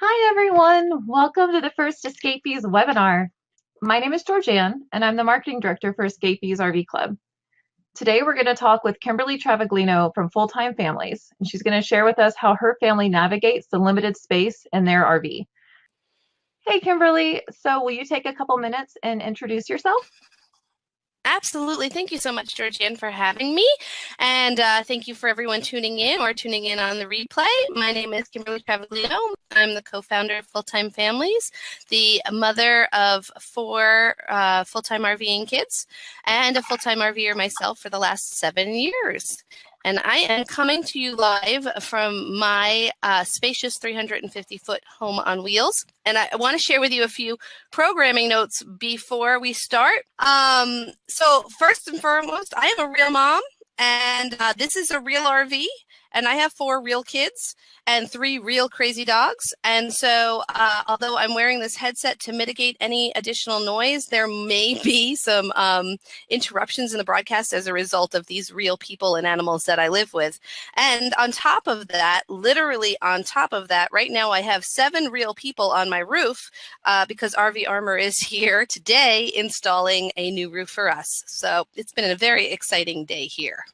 Hi, everyone. Welcome to the first Escapees webinar. My name is Georgianne, and I'm the Marketing Director for Escapees RV Club. Today, we're going to talk with Kimberly Travaglino from Fulltime Families, and she's going to share with us how her family navigates the limited space in their RV. Hey, Kimberly. So will you take a couple minutes and introduce yourself? Absolutely. Thank you so much, Georgianne, for having me. And thank you for everyone tuning in or tuning in on the replay. My name is Kimberly Travaglino. I'm the co-founder of Fulltime Families, the mother of four full-time RVing kids, and a full-time RVer myself for the last 7 years. And I am coming to you live from my spacious 350-foot home on wheels. And I want to share with you a few programming notes before we start. So first and foremost, I am a real mom, and this is a real RV, and I have 4 real kids and 3 real crazy dogs. And so although I'm wearing this headset to mitigate any additional noise, there may be some interruptions in the broadcast as a result of these real people and animals that I live with. And on top of that, literally on top of that, right now I have 7 real people on my roof because RV Armor is here today installing a new roof for us. So it's been a very exciting day here.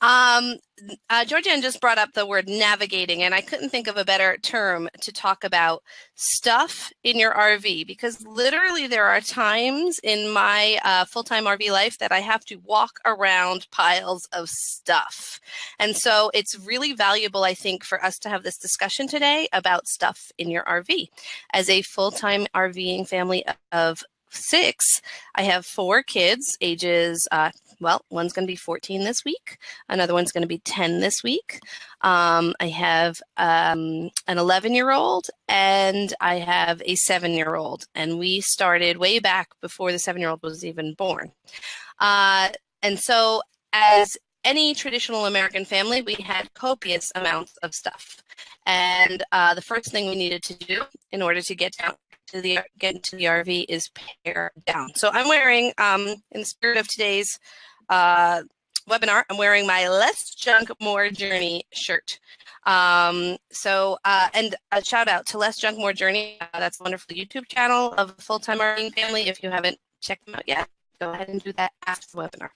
Georgianne just brought up the word navigating, and I couldn't think of a better term to talk about stuff in your RV, because literally there are times in my full-time RV life that I have to walk around piles of stuff. And so it's really valuable, I think, for us to have this discussion today about stuff in your RV. As a full-time RVing family of 6, I have 4 kids, ages one's going to be 14 this week. Another one's going to be 10 this week. I have an 11-year-old and I have a 7-year-old. And we started way back before the 7-year-old was even born. And so as any traditional American family, we had copious amounts of stuff. And the first thing we needed to do in order to get into the RV is pare down. So I'm wearing, in the spirit of today's webinar, I'm wearing my Less Junk, More Journey shirt. And a shout out to Less Junk, More Journey. That's a wonderful YouTube channel of a full-time RVing family. If you haven't checked them out yet, go ahead and do that after the webinar.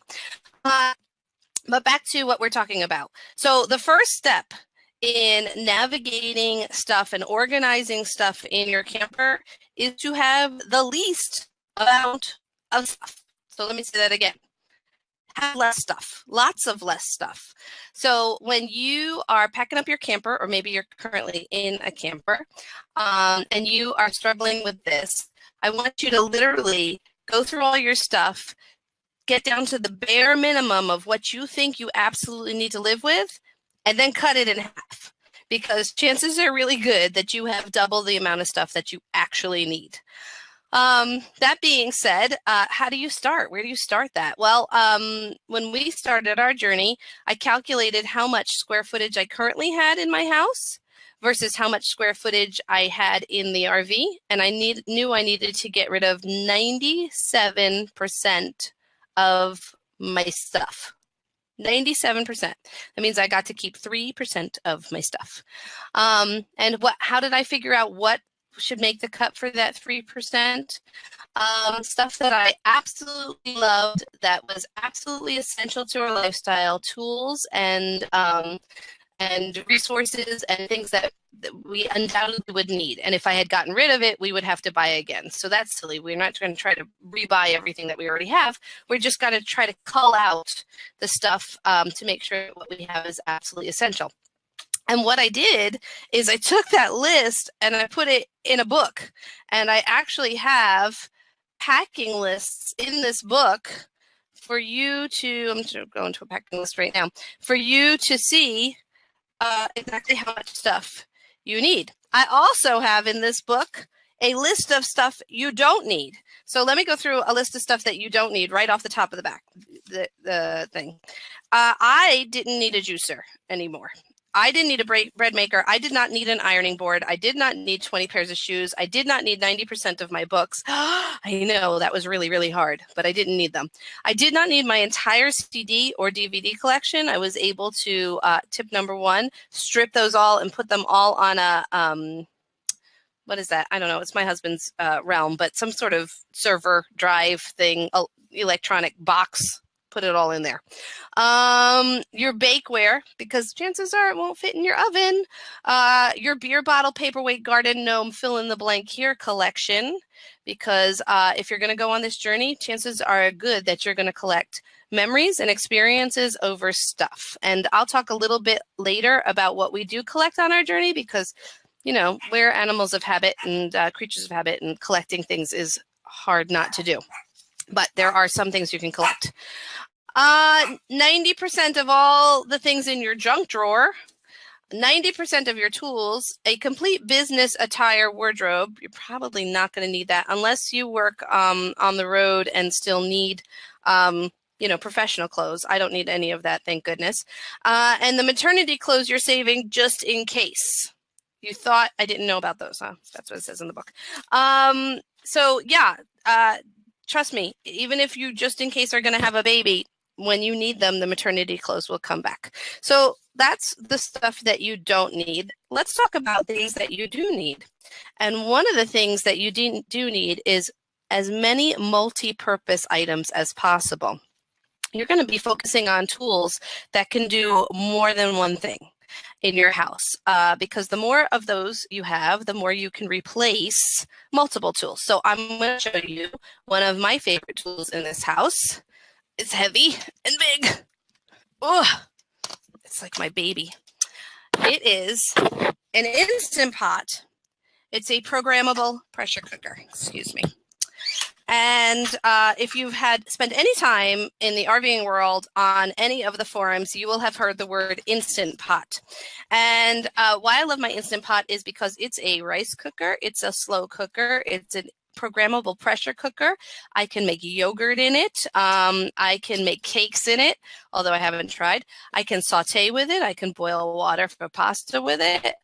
But back to what we're talking about. So the first step in navigating stuff and organizing stuff in your camper is to have the least amount of stuff. So let me say that again. Have less stuff, lots of less stuff. So when you are packing up your camper, or maybe you're currently in a camper, and you are struggling with this, I want you to literally go through all your stuff, get down to the bare minimum of what you think you absolutely need to live with, and then cut it in half, because chances are really good that you have double the amount of stuff that you actually need. That being said, how do you start? Where do you start that? Well, when we started our journey, I calculated how much square footage I currently had in my house versus how much square footage I had in the RV. And I knew I needed to get rid of 97% of my stuff. 97%. That means I got to keep 3% of my stuff. And how did I figure out what should make the cut for that 3%? Stuff that I absolutely loved, that was absolutely essential to our lifestyle, tools and resources and things that we undoubtedly would need. And if I had gotten rid of it, we would have to buy again. So that's silly. We're not going to try to rebuy everything that we already have. We're just going to try to cull out the stuff to make sure what we have is absolutely essential. And what I did is I took that list and I put it in a book. And I actually have packing lists in this book for you to, I'm just going to a packing list right now, for you to see exactly how much stuff you need. I also have in this book a list of stuff you don't need. So let me go through a list of stuff that you don't need right off the top of the back, the thing. I didn't need a juicer anymore. I didn't need a bread maker. I did not need an ironing board. I did not need 20 pairs of shoes. I did not need 90% of my books. I know that was really, really hard, but I didn't need them. I did not need my entire CD or DVD collection. I was able to, tip number one, strip those all and put them all on a, what is that? I don't know. It's my husband's realm, but some sort of server drive thing, electronic box. Put it all in there. Your bakeware, because chances are it won't fit in your oven. Your beer bottle, paperweight, garden gnome, fill in the blank here collection, because if you're going to go on this journey, chances are good that you're going to collect memories and experiences over stuff. And I'll talk a little bit later about what we do collect on our journey, because, you know, we're animals of habit and creatures of habit, and collecting things is hard not to do. But there are some things you can collect. 90% of all the things in your junk drawer, 90% of your tools, a complete business attire wardrobe. You're probably not going to need that unless you work on the road and still need, professional clothes. I don't need any of that, thank goodness. And the maternity clothes you're saving just in case. You thought I didn't know about those, huh? That's what it says in the book. Trust me, even if you just in case are going to have a baby, when you need them, the maternity clothes will come back. So that's the stuff that you don't need. Let's talk about things that you do need. And one of the things that you do need is as many multi-purpose items as possible. You're going to be focusing on tools that can do more than one thing in your house, because the more of those you have, the more you can replace multiple tools. So I'm going to show you one of my favorite tools in this house. It's heavy and big. Oh, it's like my baby. It is an Instant Pot. It's a programmable pressure cooker. Excuse me. And if you've spent any time in the RVing world on any of the forums, you will have heard the word Instant Pot. And why I love my Instant Pot is because it's a rice cooker. It's a slow cooker. It's a programmable pressure cooker. I can make yogurt in it. I can make cakes in it, although I haven't tried. I can saute with it. I can boil water for pasta with it.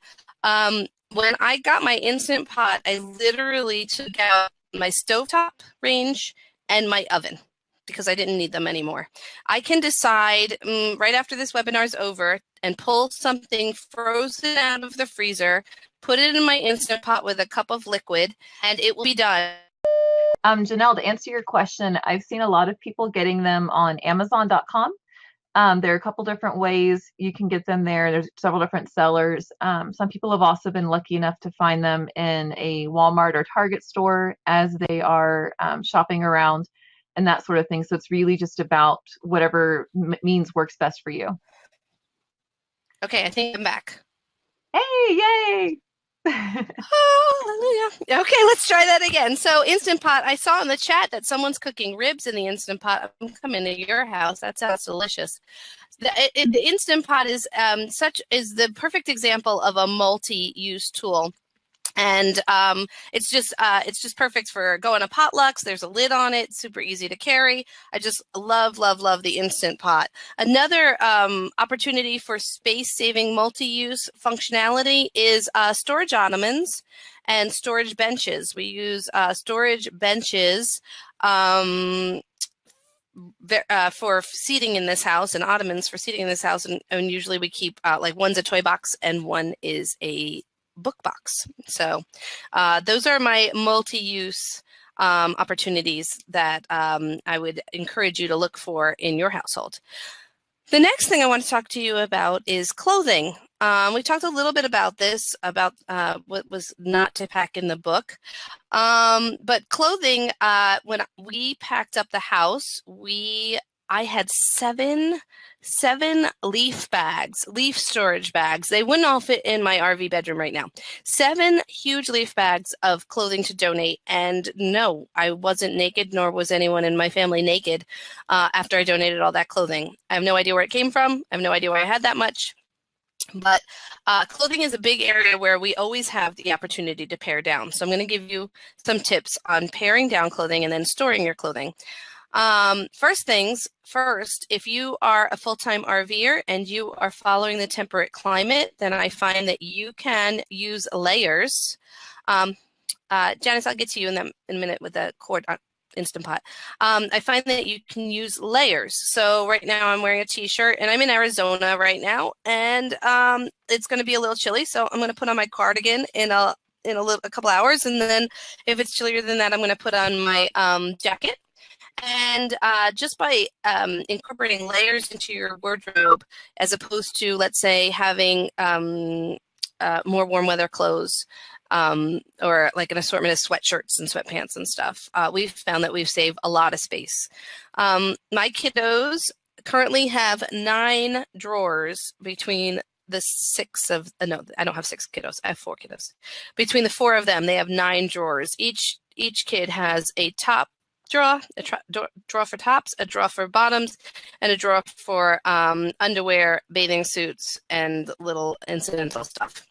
When I got my Instant Pot, I literally took out my stovetop range and my oven because I didn't need them anymore. I can decide right after this webinar is over and pull something frozen out of the freezer, put it in my Instant Pot with a cup of liquid, and it will be done. Janelle, to answer your question, I've seen a lot of people getting them on Amazon.com. There are a couple different ways you can get them there. There's several different sellers. Some people have also been lucky enough to find them in a Walmart or Target store as they are shopping around and that sort of thing. So it's really just about whatever means works best for you. Okay, I think I'm back. Hey, yay! Oh, hallelujah. Okay, let's try that again. So Instant Pot, I saw in the chat that someone's cooking ribs in the Instant Pot. I'm coming to your house. That sounds delicious. The Instant Pot is the perfect example of a multi-use tool. And it's just perfect for going to potlucks. There's a lid on it, super easy to carry. I just love the Instant Pot. Another opportunity for space-saving multi-use functionality is storage ottomans and storage benches. We use storage benches for seating in this house, and ottomans for seating in this house, and usually we keep like one's a toy box and one is a book box. So those are my multi-use opportunities that I would encourage you to look for in your household. The next thing I want to talk to you about is clothing. We talked a little bit about this, about what was not to pack in the book. But clothing, when we packed up the house, I had seven leaf storage bags. They wouldn't all fit in my RV bedroom right now. 7 huge leaf bags of clothing to donate. And no, I wasn't naked, nor was anyone in my family naked after I donated all that clothing. I have no idea where it came from. I have no idea where I had that much. But clothing is a big area where we always have the opportunity to pare down. So I'm going to give you some tips on paring down clothing and then storing your clothing. First things first, if you are a full-time RVer and you are following the temperate climate, then I find that you can use layers. Janice, I'll get to you in a minute with the cord Instant Pot. I find that you can use layers. So right now I'm wearing a t-shirt and I'm in Arizona right now, and it's going to be a little chilly. So I'm going to put on my cardigan in a couple hours, and then if it's chillier than that, I'm going to put on my jacket. And just by incorporating layers into your wardrobe, as opposed to, let's say, having more warm weather clothes, or like an assortment of sweatshirts and sweatpants and stuff, we've found that we've saved a lot of space. My kiddos currently have 9 drawers between the 6 of, no, I don't have 6 kiddos. I have 4 kiddos. Between the 4 of them, they have 9 drawers. Each kid has a top drawer, drawer for tops, a drawer for bottoms, and a drawer for underwear, bathing suits, and little incidental stuff.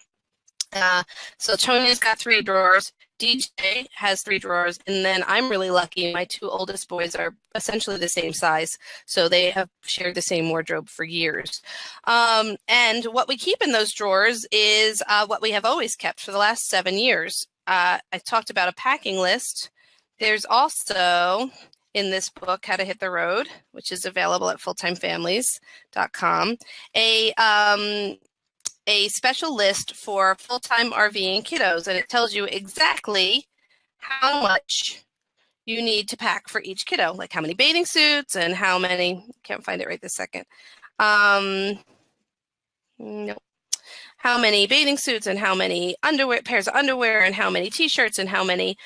So Tony's got 3 drawers, DJ has 3 drawers, and then I'm really lucky. My 2 oldest boys are essentially the same size, so they have shared the same wardrobe for years. And what we keep in those drawers is what we have always kept for the last 7 years. I talked about a packing list. There's also, in this book, How to Hit the Road, which is available at fulltimefamilies.com, a special list for full-time RVing kiddos, and it tells you exactly how much you need to pack for each kiddo, like how many bathing suits and how many, can't find it right this second. No. How many bathing suits and how many pairs of underwear and how many t-shirts and how many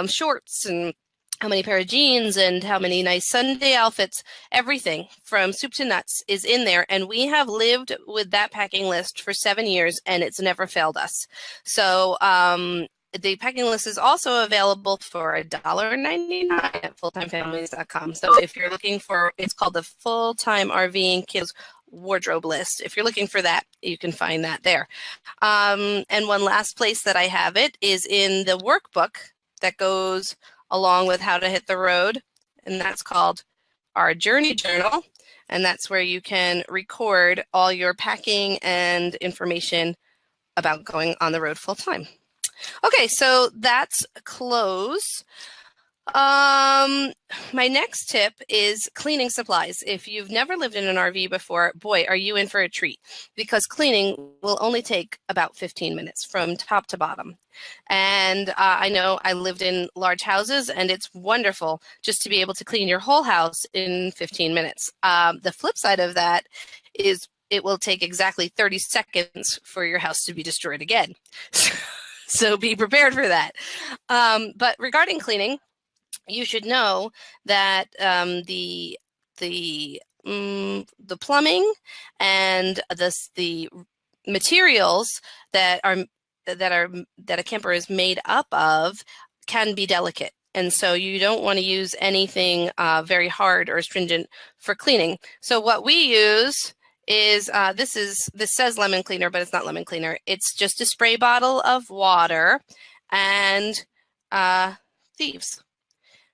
shorts and how many pair of jeans and how many nice Sunday outfits. Everything from soup to nuts is in there, and we have lived with that packing list for 7 years, and it's never failed us. So the packing list is also available for $1.99 at fulltimefamilies.com. So if you're looking for, it's called the Full-Time RVing Kids Wardrobe List. If you're looking for that, you can find that there. And one last place that I have it is in the workbook that goes along with How to Hit the Road, and that's called our Journey Journal, and that's where you can record all your packing and information about going on the road full time. Okay, so that's clothes. My next tip is cleaning supplies. If you've never lived in an RV before, boy, are you in for a treat, because cleaning will only take about 15 minutes from top to bottom. And I know I lived in large houses, and it's wonderful just to be able to clean your whole house in 15 minutes. The flip side of that is it will take exactly 30 seconds for your house to be destroyed again. So be prepared for that. But regarding cleaning, you should know that the plumbing and the materials that a camper is made up of can be delicate, and so you don't want to use anything very hard or stringent for cleaning. So what we use is this says lemon cleaner, but it's not lemon cleaner. It's just a spray bottle of water and thieves.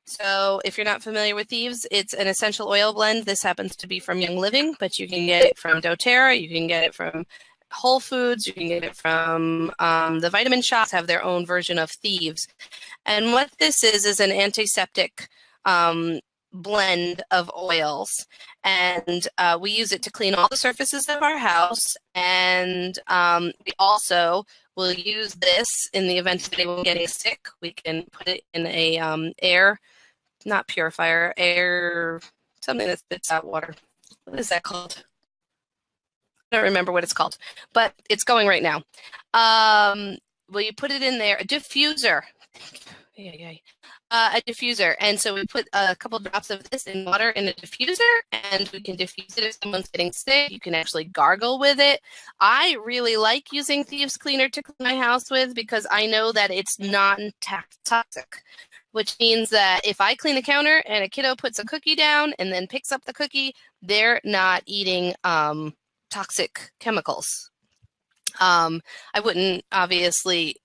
So if you're not familiar with thieves, it's an essential oil blend. This happens to be from Young Living, but you can get it from doTERRA, you can get it from Whole Foods, you can get it from the vitamin shops have their own version of thieves. And what this is an antiseptic blend of oils, and we use it to clean all the surfaces of our house, and we also will use this in the event of anyone getting sick. We can put it in a not purifier, something that spits out water. What is that called? I don't remember what it's called, but it's going right now. Well, you put it in there, a diffuser. A diffuser. And so we put a couple drops of this in water in a diffuser, and we can diffuse it if someone's getting sick. You can actually gargle with it. I really like using Thieves Cleaner to clean my house with, because I know that it's non-toxic, which means that if I clean the counter and a kiddo puts a cookie down and then picks up the cookie, they're not eating toxic chemicals. I wouldn't obviously,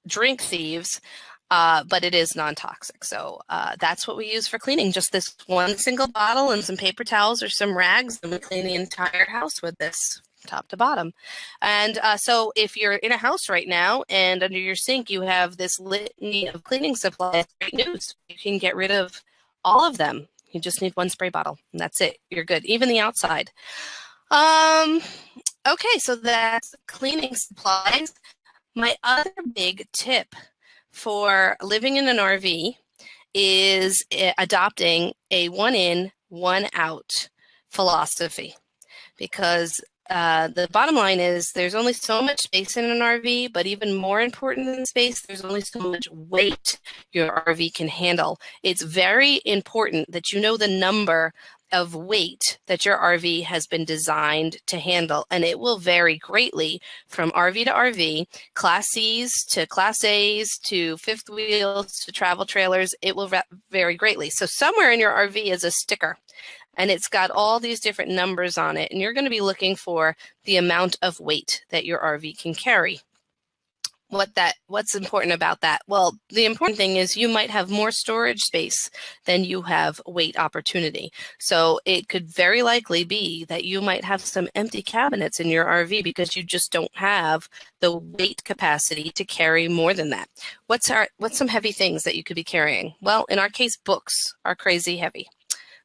drink Thieves. but it is non-toxic. So that's what we use for cleaning, just this one single bottle and some paper towels or some rags, and we clean the entire house with this top to bottom. And so if you're in a house right now and under your sink you have this litany of cleaning supplies, great news. You can get rid of all of them. You just need one spray bottle, and that's it. You're good, even the outside. Okay, so that's cleaning supplies. My other big tip for living in an RV is adopting a one in, one out philosophy, because the bottom line is there's only so much space in an RV, but even more important than space, there's only so much weight your RV can handle. It's very important that you know the number of weight that your RV has been designed to handle, and it will vary greatly from RV to RV, Class C's to Class A's to fifth wheels to travel trailers. It will vary greatly. So somewhere in your RV is a sticker, and it's got all these different numbers on it, and you're going to be looking for the amount of weight that your RV can carry. What's important about that? Well, the important thing is you might have more storage space than you have weight opportunity. So it could very likely be that you might have some empty cabinets in your RV because you just don't have the weight capacity to carry more than that. What's some heavy things that you could be carrying? Well, in our case, books are crazy heavy.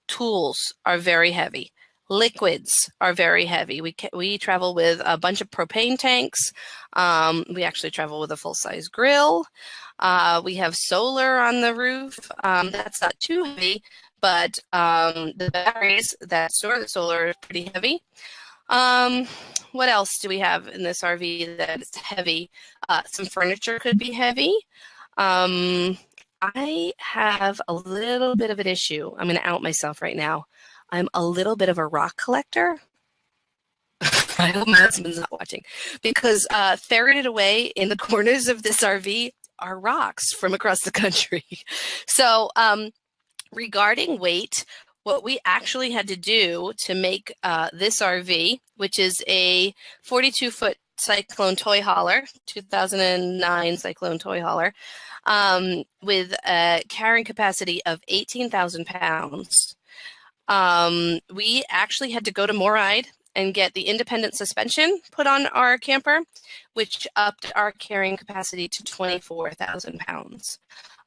Tools are very heavy. Liquids are very heavy. We travel with a bunch of propane tanks. We actually travel with a full-size grill. We have solar on the roof. That's not too heavy, but the batteries that store the solar are pretty heavy. What else do we have in this RV that is heavy? Some furniture could be heavy. I have a little bit of an issue. I'm going to out myself right now. I'm a little bit of a rock collector. I hope my husband's not watching, because ferreted away in the corners of this RV are rocks from across the country. So regarding weight, what we actually had to do to make this RV, which is a 42-foot Cyclone toy hauler, 2009 Cyclone toy hauler, with a carrying capacity of 18,000 pounds. We actually had to go to Mor Ryde and get the independent suspension put on our camper, which upped our carrying capacity to 24,000 pounds.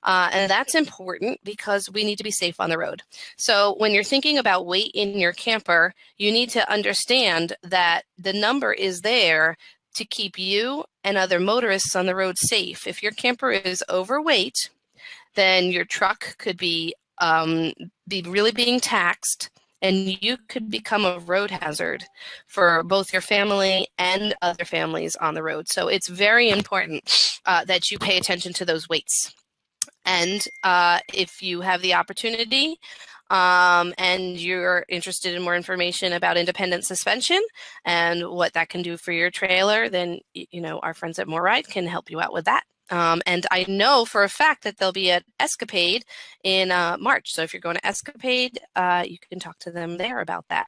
And that's important because we need to be safe on the road. So when you're thinking about weight in your camper, you need to understand that the number is there to keep you and other motorists on the road safe. If your camper is overweight, then your truck could be really being taxed, and you could become a road hazard for both your family and other families on the road. So it's very important that you pay attention to those weights. And if you have the opportunity and you're interested in more information about independent suspension and what that can do for your trailer, then our friends at Mor Ryde can help you out with that. And I know for a fact that there'll be an Escapade in March. So if you're going to Escapade, you can talk to them there about that.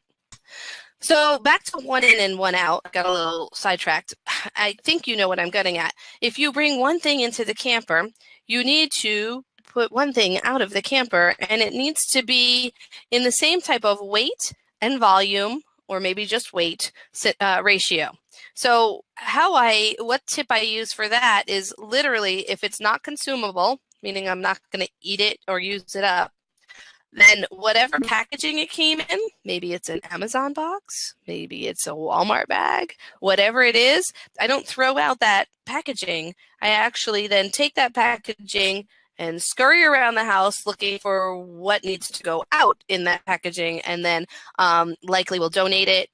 So back to one in and one out. I got a little sidetracked. I think you know what I'm getting at. If you bring one thing into the camper, you need to put one thing out of the camper, and it needs to be in the same type of weight and volume, or maybe just weight ratio. So what tip I use for that is literally, if it's not consumable, meaning I'm not going to eat it or use it up, then whatever packaging it came in, maybe it's an Amazon box, maybe it's a Walmart bag, whatever it is, I don't throw out that packaging. I actually then take that packaging and scurry around the house looking for what needs to go out in that packaging, and then likely will donate it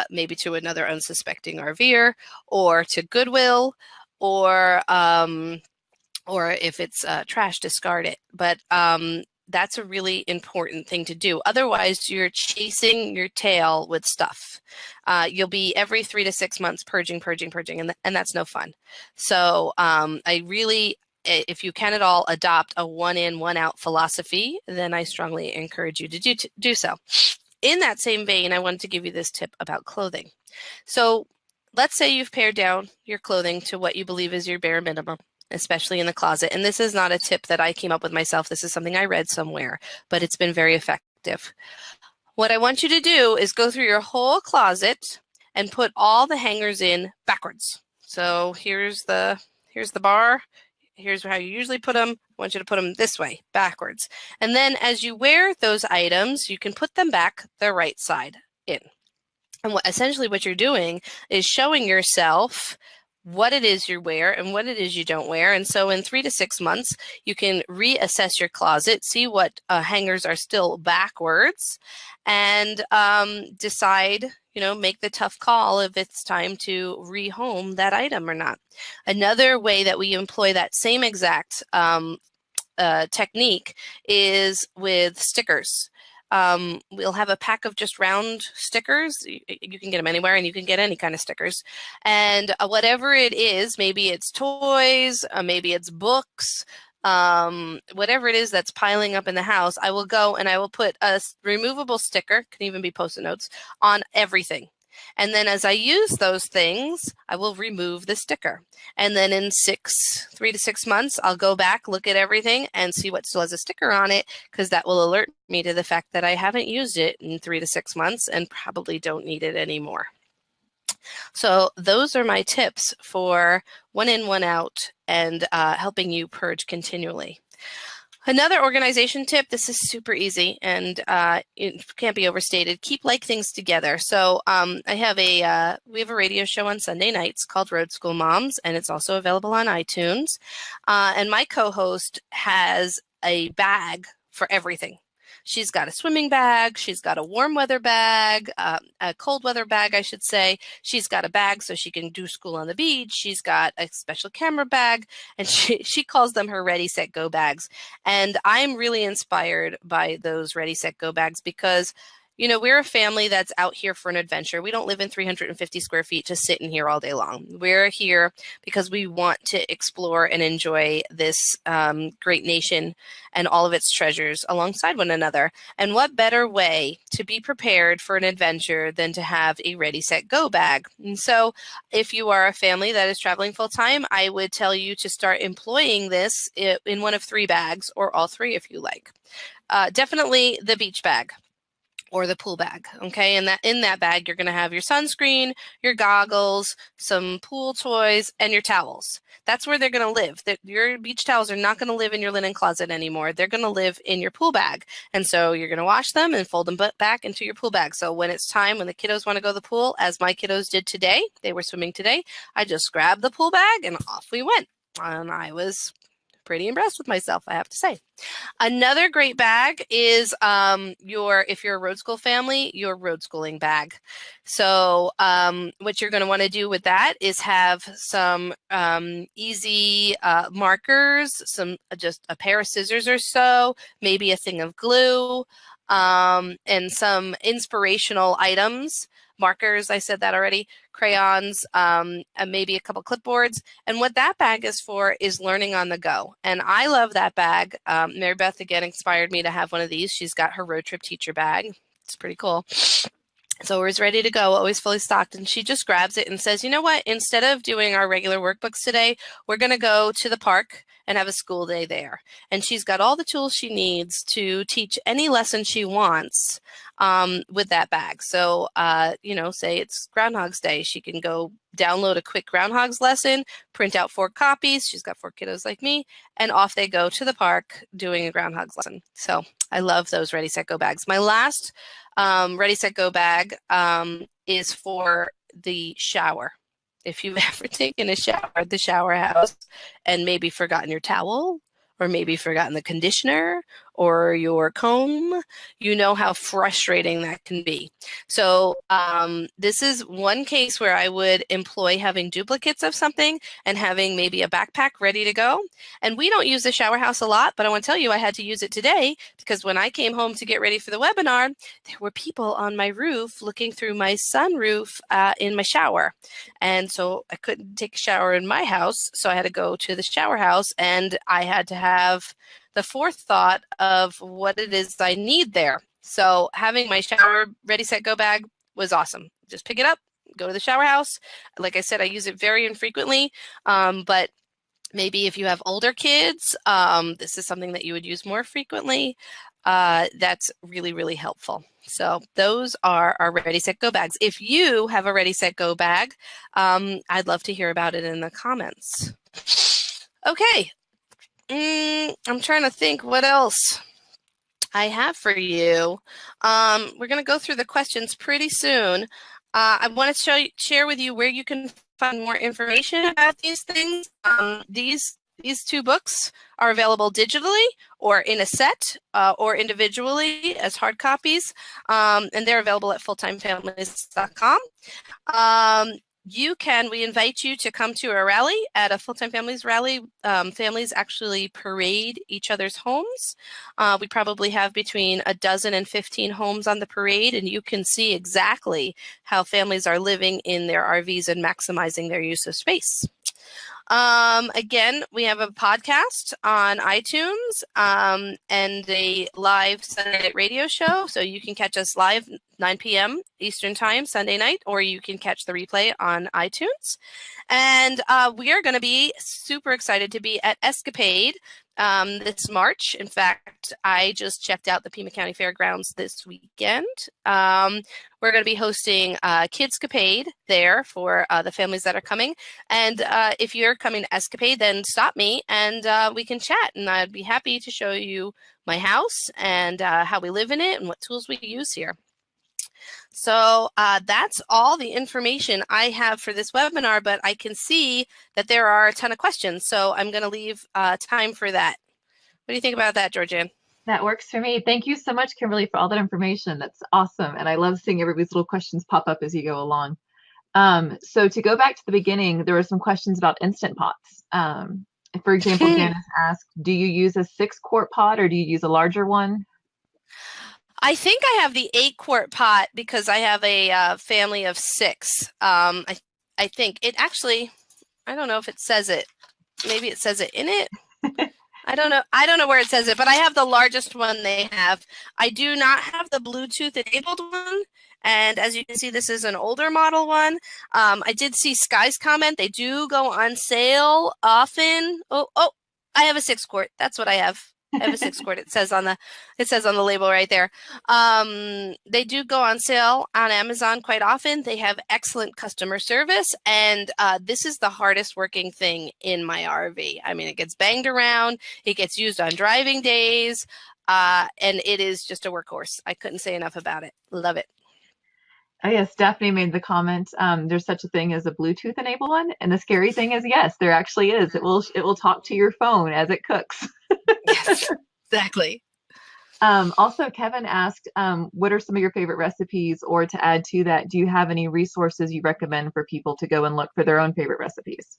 maybe to another unsuspecting RVer, or to Goodwill, or if it's trash, discard it. But that's a really important thing to do. Otherwise, you're chasing your tail with stuff. You'll be every 3 to 6 months purging, and that's no fun. So if you can at all adopt a one in, one out philosophy, then I strongly encourage you to do so. In that same vein, I wanted to give you this tip about clothing. So let's say you've pared down your clothing to what you believe is your bare minimum. especially in the closet. And this is not a tip that I came up with myself. This is something I read somewhere, but it's been very effective. What I want you to do is go through your whole closet and put all the hangers in backwards. So here's the bar. Here's how you usually put them. I want you to put them this way, backwards. And then as you wear those items, you can put them back the right side in. And essentially what you're doing is showing yourself what it is you wear and what it is you don't wear. And so in 3 to 6 months, you can reassess your closet, see what hangers are still backwards, and decide, make the tough call if it's time to rehome that item or not. Another way that we employ that same exact technique is with stickers. We'll have a pack of just round stickers. You can get them anywhere, and you can get any kind of stickers. And whatever it is, maybe it's toys, maybe it's books, whatever it is that's piling up in the house, I will go and I will put a removable sticker, can even be Post-it notes, on everything. And then as I use those things, I will remove the sticker. And then in 3 to 6 months, I'll go back, look at everything, and see what still has a sticker on it, because that will alert me to the fact that I haven't used it in 3 to 6 months and probably don't need it anymore. So those are my tips for one in, one out, and helping you purge continually. Another organization tip, this is super easy and it can't be overstated. Keep like things together. So we have a radio show on Sunday nights called Roadschool Moms, and it's also available on iTunes. And my co-host has a bag for everything. She's got a swimming bag. She's got a warm weather bag, a cold weather bag, I should say. She's got a bag so she can do school on the beach. She's got a special camera bag, and she calls them her Ready, Set, Go bags. And I'm really inspired by those Ready, Set, Go bags because we're a family that's out here for an adventure. We don't live in 350 square feet just sitting here all day long. We're here because we want to explore and enjoy this great nation and all of its treasures alongside one another. And what better way to be prepared for an adventure than to have a Ready, Set, Go bag? And so if you are a family that is traveling full time, I would tell you to start employing this in one of 3 bags, or all 3 if you like. Definitely the beach bag or the pool bag, okay? And in that bag, you're going to have your sunscreen, your goggles, some pool toys, and your towels. That's where they're going to live. Your beach towels are not going to live in your linen closet anymore. They're going to live in your pool bag. And so you're going to wash them and fold them back into your pool bag. So when it's time, when the kiddos want to go to the pool, as my kiddos did today, they were swimming today, I just grabbed the pool bag and off we went. And I was pretty impressed with myself, I have to say. Another great bag is if you're a road school family, your road schooling bag. So what you're going to want to do with that is have some easy markers, just a pair of scissors or so, maybe a thing of glue, and some inspirational items. Markers, I said that already, crayons, and maybe a couple clipboards. And what that bag is for is learning on the go. And I love that bag. Mary Beth, again, inspired me to have one of these. She's got her road trip teacher bag. It's pretty cool. It's always ready to go, always fully stocked. And she just grabs it and says, you know what, instead of doing our regular workbooks today, we're going to go to the park and have a school day there. And she's got all the tools she needs to teach any lesson she wants with that bag. So, say it's Groundhog's Day. She can go download a quick Groundhog's lesson, print out 4 copies. She's got 4 kiddos like me, and off they go to the park doing a Groundhog's lesson. So I love those Ready, Set, Go bags. My last Ready, Set, Go bag is for the shower. If you've ever taken a shower at the shower house and maybe forgotten your towel, or maybe forgotten the conditioner or your comb, you know how frustrating that can be. So this is one case where I would employ having duplicates of something and having maybe a backpack ready to go. And we don't use the shower house a lot, but I want to tell you I had to use it today because when I came home to get ready for the webinar, there were people on my roof looking through my sunroof in my shower. And so I couldn't take a shower in my house, so I had to go to the shower house, and I had to have the forethought of what it is I need there. So having my shower Ready, Set, Go bag was awesome. Just pick it up, go to the shower house. Like I said, I use it very infrequently, but Maybe if you have older kids, this is something that you would use more frequently. That's really, really helpful. So those are our Ready, Set, Go bags. If you have a Ready, Set, Go bag, I'd love to hear about it in the comments. Okay. I'm trying to think what else I have for you. We're going to go through the questions pretty soon. I want to share with you where you can find more information about these things. These two books are available digitally or in a set or individually as hard copies, and they're available at fulltimefamilies.com. We invite you to come to a rally at a Fulltime Families rally. Families actually parade each other's homes. We probably have between a dozen and 15 homes on the parade, and you can see exactly how families are living in their RVs and maximizing their use of space. Again, we have a podcast on iTunes and a live Sunday night radio show. So you can catch us live 9 p.m. Eastern Time, Sunday night, or you can catch the replay on iTunes. And we are going to be super excited to be at Escapade this March. In fact, I just checked out the Pima County Fairgrounds this weekend. We're going to be hosting Kidscapade there for the families that are coming. And if you're coming to Escapade, then stop me and we can chat. And I'd be happy to show you my house and how we live in it and what tools we use here. So that's all the information I have for this webinar, but I can see that there are a ton of questions. So I'm going to leave time for that. What do you think about that, Georgianne? That works for me. Thank you so much, Kimberly, for all that information. That's awesome. And I love seeing everybody's little questions pop up as you go along. So to go back to the beginning, there were some questions about Instant Pots. For example, Janice asked, do you use a 6-quart pot or do you use a larger one? I think I have the 8-quart pot because I have a family of 6. I think it actually, I don't know if it says it. Maybe it says it in it. I don't know. I don't know where it says it, but I have the largest one they have. I do not have the Bluetooth enabled one. And as you can see, this is an older model one. I did see Sky's comment. They do go on sale often. Oh, I have a 6-quart. That's what I have. I have a 6-quart. It says on the label right there. They do go on sale on Amazon quite often. They have excellent customer service, and this is the hardest working thing in my RV. I mean, it gets banged around. It gets used on driving days, and it is just a workhorse. I couldn't say enough about it. Love it. Oh, yes, Stephanie made the comment. There's such a thing as a Bluetooth enabled one, and the scary thing is, yes, there actually is. It will talk to your phone as it cooks. Yes, exactly. Also, Kevin asked, what are some of your favorite recipes? Or to add to that, do you have any resources you recommend for people to go and look for their own favorite recipes?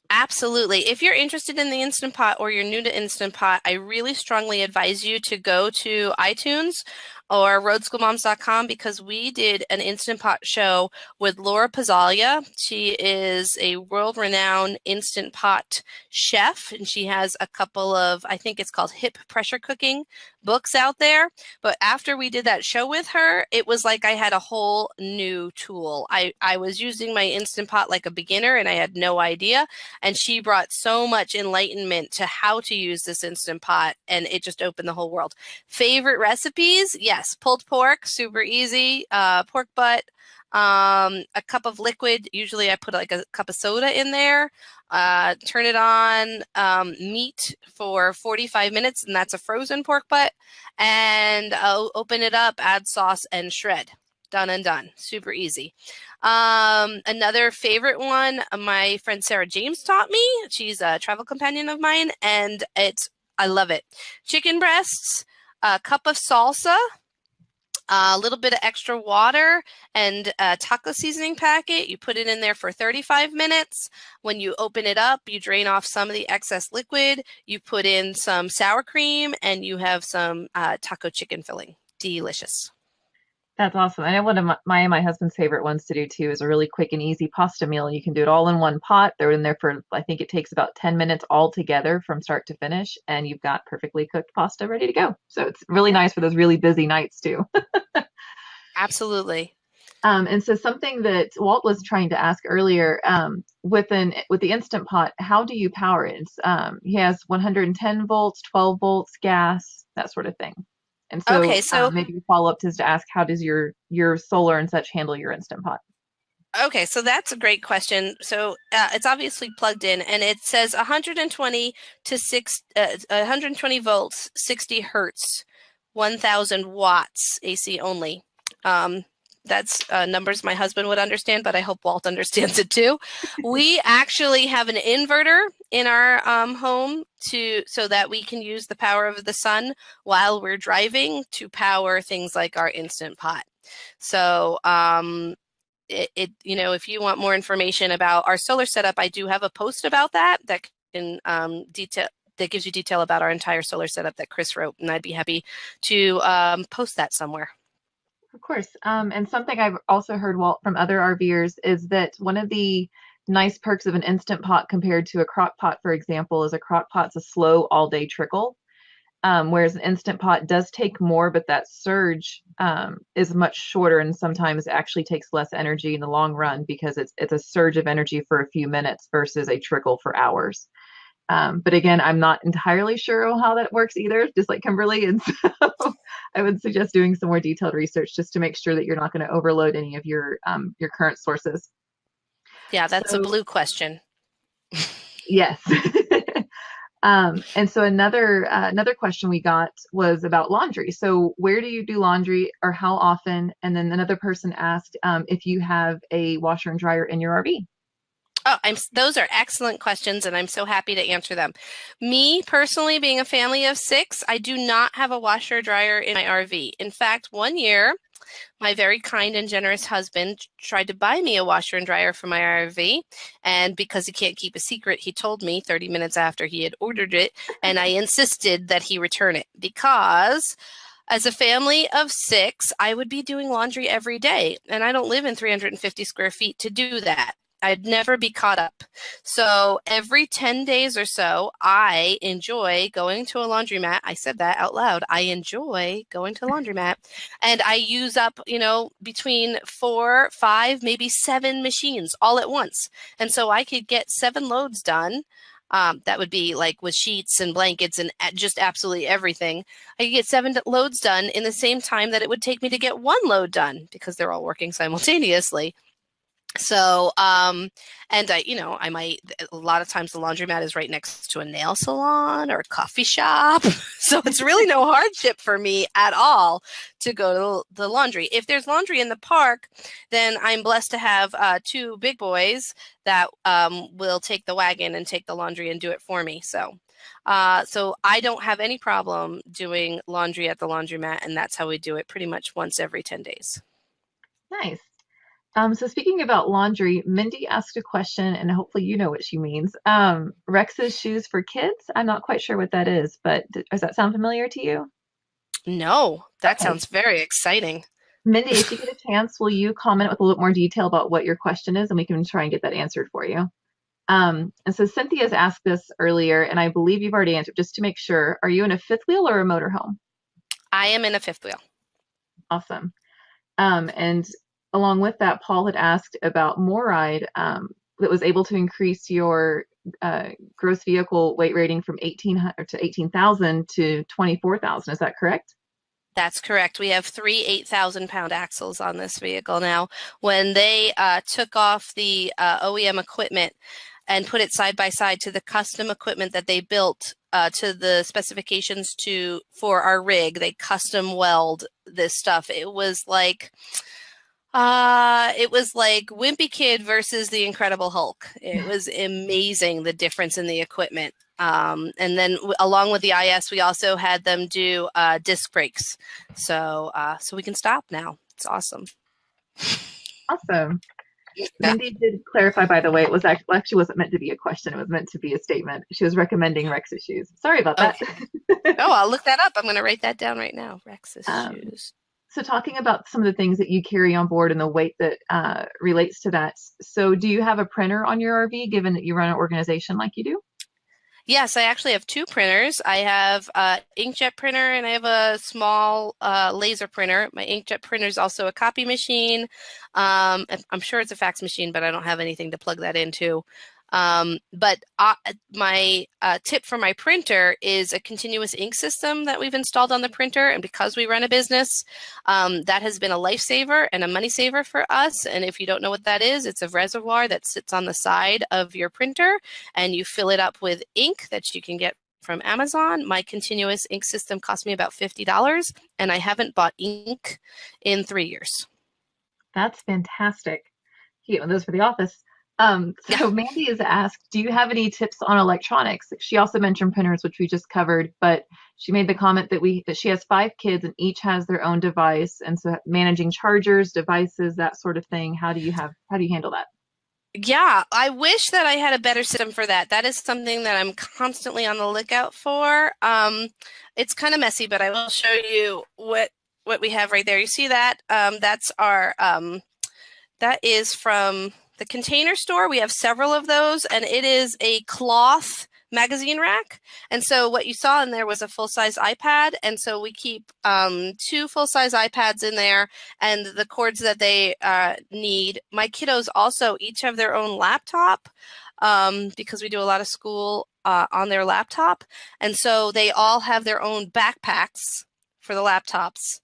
Absolutely. If you're interested in the Instant Pot or you're new to Instant Pot, I really strongly advise you to go to iTunes or roadschoolmoms.com because we did an Instant Pot show with Laura Pazzalia. She is a world-renowned Instant Pot chef, and she has a couple of, I think it's called Hip Pressure Cooking books out there. But after we did that show with her, it was like I had a whole new tool. I was using my Instant Pot like a beginner and I had no idea. And she brought so much enlightenment to how to use this Instant Pot, and it just opened the whole world. Favorite recipes? Yes, pulled pork, super easy. Pork butt, a cup of liquid. Usually I put like a cup of soda in there. Turn it on, meat for 45 minutes, and that's a frozen pork butt. And open it up, add sauce, and shred. Done and done. Super easy. Another favorite one, my friend Sarah James taught me. She's a travel companion of mine, and I love it. Chicken breasts, a cup of salsa, a little bit of extra water, and a taco seasoning packet. You put it in there for 35 minutes. When you open it up, you drain off some of the excess liquid. You put in some sour cream, and you have some taco chicken filling. Delicious. That's awesome. I know one of my husband's favorite ones to do too is a really quick and easy pasta meal. You can do it all in one pot. Throw it in there for, I think it takes about 10 minutes all together from start to finish, and you've got perfectly cooked pasta ready to go. So it's really nice for those really busy nights too. Absolutely. And so something that Walt was trying to ask earlier, with the Instant Pot, how do you power it? He has 110 volts, 12 volts, gas, that sort of thing. And so Okay, so maybe a follow-up is to ask, how does your solar and such handle your Instant Pot? Okay, so that's a great question. So it's obviously plugged in, and it says 120 to 120 volts, 60 hertz, 1,000 watts AC only. Um, that's numbers my husband would understand, but I hope Walt understands it too. We actually have an inverter in our home so that we can use the power of the sun while we're driving to power things like our Instant Pot. So if you want more information about our solar setup, I do have a post about that can detail that gives you detail about our entire solar setup that Chris wrote, and I'd be happy to post that somewhere. Of course. And something I've also heard, Walt, from other RVers is that one of the nice perks of an Instant Pot compared to a crock pot, for example, is a crock pot's a slow all-day trickle. Whereas an Instant Pot does take more, but that surge is much shorter and sometimes actually takes less energy in the long run because it's a surge of energy for a few minutes versus a trickle for hours. But again, I'm not entirely sure how that works either, just like Kimberly. And so I would suggest doing some more detailed research just to make sure that you're not going to overload any of your current sources. Yeah, that's a So blue question. yes. And so another question we got was about laundry. So where do you do laundry or how often? And then another person asked if you have a washer and dryer in your RV. Oh, those are excellent questions, and I'm so happy to answer them. Me personally, being a family of 6, I do not have a washer dryer in my RV. In fact, one year, my very kind and generous husband tried to buy me a washer and dryer for my RV, and because he can't keep a secret, he told me 30 minutes after he had ordered it, and I insisted that he return it because as a family of 6, I would be doing laundry every day, and I don't live in 350 square feet to do that. I'd never be caught up. So every 10 days or so, I enjoy going to a laundromat. I said that out loud. I enjoy going to a laundromat. And I use up, between 4, 5, maybe 7 machines all at once. And so I could get 7 loads done. That would be like with sheets and blankets and just absolutely everything. I could get 7 loads done in the same time that it would take me to get 1 load done because they're all working simultaneously. So, and I might, a lot of times the laundromat is right next to a nail salon or a coffee shop. So it's really no hardship for me at all to go to the laundry. If there's laundry in the park, then I'm blessed to have 2 big boys that will take the wagon and take the laundry and do it for me. So I don't have any problem doing laundry at the laundromat, and that's how we do it pretty much once every 10 days. Nice. So speaking about laundry, Mindy asked a question, and hopefully you know what she means. Rex's shoes for kids. I'm not quite sure what that is, but does that sound familiar to you? No, that Okay. sounds very exciting. Mindy, if you get a chance, will you comment with a little more detail about what your question is, and we can try and get that answered for you. And so Cynthia's asked this earlier, and I believe you've already answered. Just to make sure, are you in a fifth wheel or a motorhome? I am in a fifth wheel. Awesome. And along with that, Paul had asked about Mor Ryde that was able to increase your gross vehicle weight rating from 1,800 to 18,000 to 24,000. Is that correct? That's correct. We have 3 8,000-pound axles on this vehicle now. When they took off the OEM equipment and put it side by side to the custom equipment that they built to the specifications for our rig, they custom weld this stuff. It was like Wimpy Kid versus the Incredible Hulk. It was amazing, the difference in the equipment. And then along with the IS, we also had them do disc brakes. So we can stop now. It's awesome. Awesome. Yeah. Mindy did clarify, by the way, it was actually wasn't meant to be a question. It was meant to be a statement. She was recommending Rex's shoes. Sorry about that. Okay. Oh, I'll look that up. I'm going to write that down right now. Rex's shoes. So talking about some of the things that you carry on board and the weight that relates to that. So do you have a printer on your RV, given that you run an organization like you do? Yes, I actually have two printers. I have an inkjet printer and I have a small laser printer. My inkjet printer is also a copy machine. I'm sure it's a fax machine, but I don't have anything to plug that into. But my tip for my printer is a continuous ink system that we've installed on the printer. And because we run a business, that has been a lifesaver and a money saver for us. And if you don't know what that is, it's a reservoir that sits on the side of your printer and you fill it up with ink that you can get from Amazon. My continuous ink system cost me about $50, and I haven't bought ink in 3 years. That's fantastic. You get one of those for the office. Yeah. So Mandy has asked, do you have any tips on electronics? She also mentioned printers, which we just covered, but she made the comment that she has 5 kids and each has their own device, and so managing chargers, devices, that sort of thing. How do you handle that? Yeah, I wish that I had a better system for that. That is something that I'm constantly on the lookout for. It's kind of messy, but I will show you what we have right there. You see that? That's our that is from the Container Store. We have several of those, and it is a cloth magazine rack. And so what you saw in there was a full-size iPad, and so we keep 2 full-size iPads in there and the cords that they need. My kiddos also each have their own laptop because we do a lot of school on their laptop. And so they all have their own backpacks for the laptops.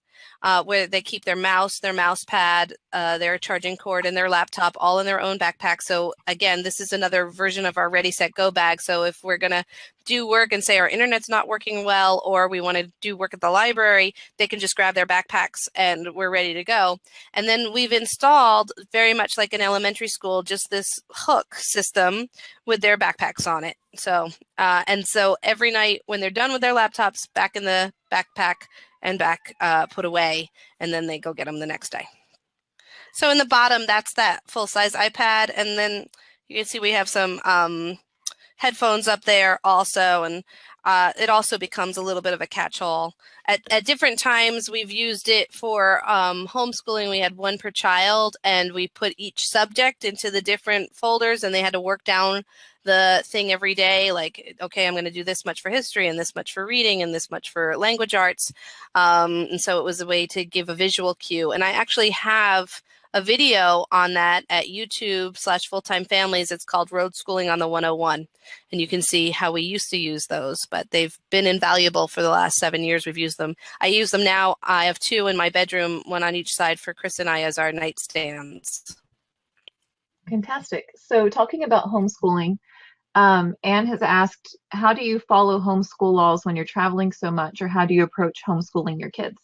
Where they keep their mouse pad, their charging cord, and their laptop all in their own backpack. So again, this is another version of our Ready, Set, Go bag. So if we're going to do work and say our internet's not working well, or we want to do work at the library, they can just grab their backpacks and we're ready to go. And then we've installed, very much like an elementary school, just this hook system with their backpacks on it. So, and so every night when they're done with their laptops, back in the backpack, and back put away, and then they go get them the next day. So in the bottom, that's that full-size iPad, and then you can see we have some headphones up there also, and it also becomes a little bit of a catch-all. At different times, we've used it for homeschooling. We had one per child, and we put each subject into the different folders, and they had to work down the thing every day, like, okay, I'm going to do this much for history and this much for reading and this much for language arts. And so it was a way to give a visual cue. And I actually have a video on that at YouTube/Fulltime Families. It's called Roadschooling on the 101. And you can see how we used to use those, but they've been invaluable for the last 7 years we've used them. I use them now. I have 2 in my bedroom, one on each side for Chris and I as our nightstands. Fantastic. So talking about homeschooling, Anne has asked, how do you follow homeschool laws when you're traveling so much, or how do you approach homeschooling your kids?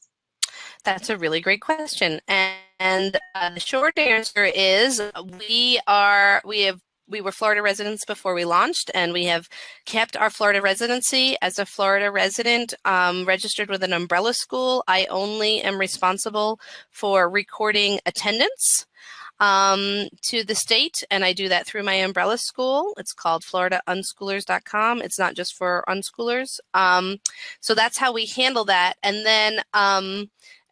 That's a really great question. And the short answer is we were Florida residents before we launched, and we have kept our Florida residency. As a Florida resident registered with an umbrella school, I only am responsible for recording attendance to the state, and I do that through my umbrella school. It's called FloridaUnschoolers.com. It's not just for unschoolers. So that's how we handle that. And then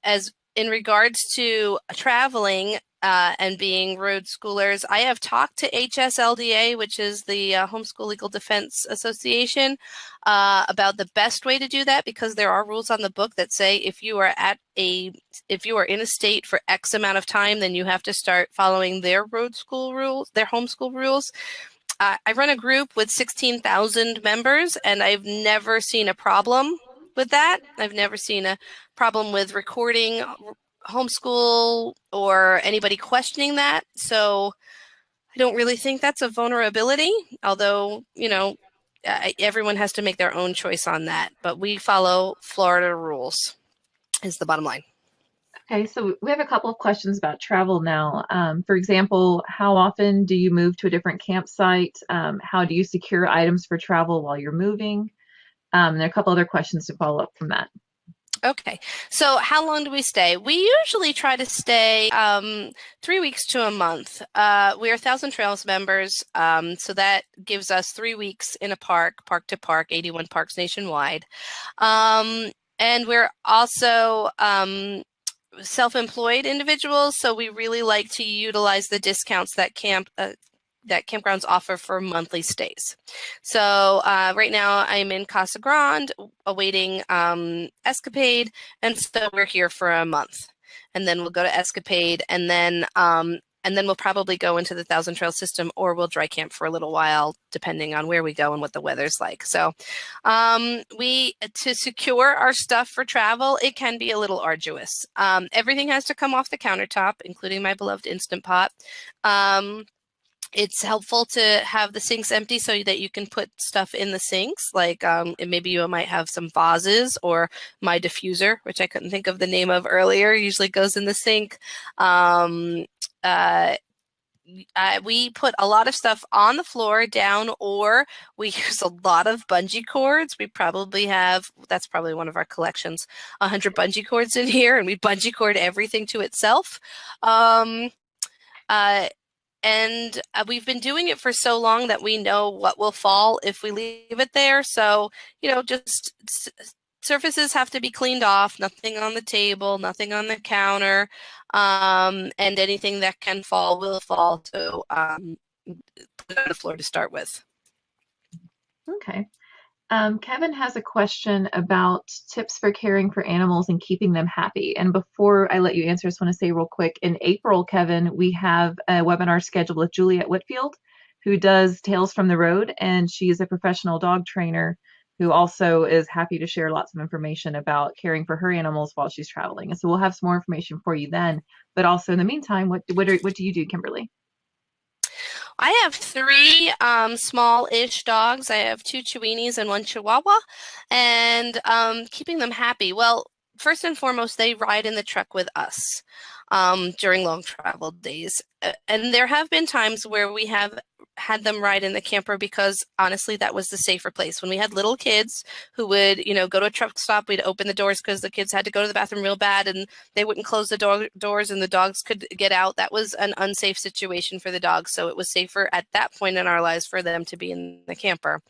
as in regards to traveling and being road schoolers, I have talked to HSLDA, which is the Homeschool Legal Defense Association, about the best way to do that, because there are rules on the book that say if you are in a state for X amount of time, then you have to start following their road school rules, their homeschool rules. I run a group with 16,000 members, and I've never seen a problem with that. I've never seen a problem with recording homeschool or anybody questioning that. So I don't really think that's a vulnerability, although, everyone has to make their own choice on that. But we follow Florida rules is the bottom line. Okay, so we have a couple of questions about travel now. For example, how often do you move to a different campsite? How do you secure items for travel while you're moving? And there are a couple other questions to follow up from that. Okay, so how long do we stay? We usually try to stay 3 weeks to a month. We are Thousand Trails members, so that gives us 3 weeks in a park to park, 81 parks nationwide. And we're also self-employed individuals, so we really like to utilize the discounts that that campgrounds offer for monthly stays. So right now I'm in Casa Grande awaiting Escapade, and so we're here for a month, and then we'll go to Escapade, and then we'll probably go into the Thousand Trail system, or we'll dry camp for a little while, depending on where we go and what the weather's like. So to secure our stuff for travel, it can be a little arduous. Everything has to come off the countertop, including my beloved Instant Pot. It's helpful to have the sinks empty so that you can put stuff in the sinks. Like maybe you might have some vases, or my diffuser, which I couldn't think of the name of earlier, usually goes in the sink. We put a lot of stuff on the floor down, or we use a lot of bungee cords. We probably have, that's probably one of our collections, 100 bungee cords in here, and we bungee cord everything to itself. And we've been doing it for so long that we know what will fall if we leave it there. So, just surfaces have to be cleaned off, nothing on the table, nothing on the counter, and anything that can fall will fall. So put it on the floor to start with. Okay. Kevin has a question about tips for caring for animals and keeping them happy. And before I let you answer, I just want to say real quick, in April, Kevin, we have a webinar scheduled with Juliet Whitfield, who does Tales from the Road, and she is a professional dog trainer who also is happy to share lots of information about caring for her animals while she's traveling. And so we'll have some more information for you then. But also in the meantime, what do you do, Kimberly? I have 3 small-ish dogs. I have 2 Chihuahuas and 1 Chihuahua, and keeping them happy. Well, first and foremost, they ride in the truck with us during long travel days. And there have been times where we have had them ride in the camper because honestly, that was the safer place. When we had little kids who would, go to a truck stop, we'd open the doors because the kids had to go to the bathroom real bad and they wouldn't close the doors and the dogs could get out. That was an unsafe situation for the dogs. So it was safer at that point in our lives for them to be in the camper.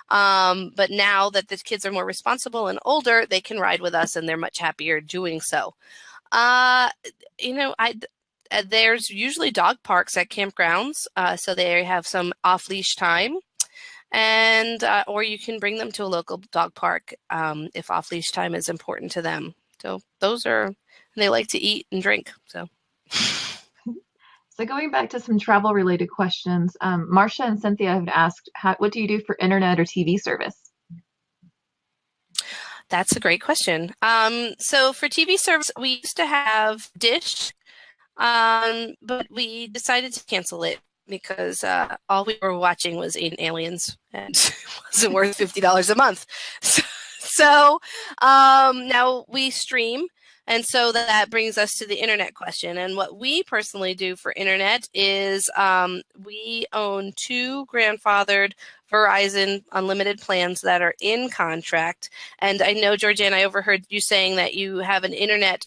But now that the kids are more responsible and older, they can ride with us and they're much happier doing so. There's usually dog parks at campgrounds, so they have some off-leash time, and or you can bring them to a local dog park if off-leash time is important to them. So they like to eat and drink. So going back to some travel-related questions, Marcia and Cynthia have asked, what do you do for internet or TV service? That's a great question. So for TV service, we used to have Dish. But we decided to cancel it because all we were watching was Ancient Aliens and it wasn't worth $50 a month. So now we stream. And so that brings us to the internet question. And what we personally do for internet is we own 2 grandfathered Verizon unlimited plans that are in contract. And I know, Georgianne, I overheard you saying that you have an internet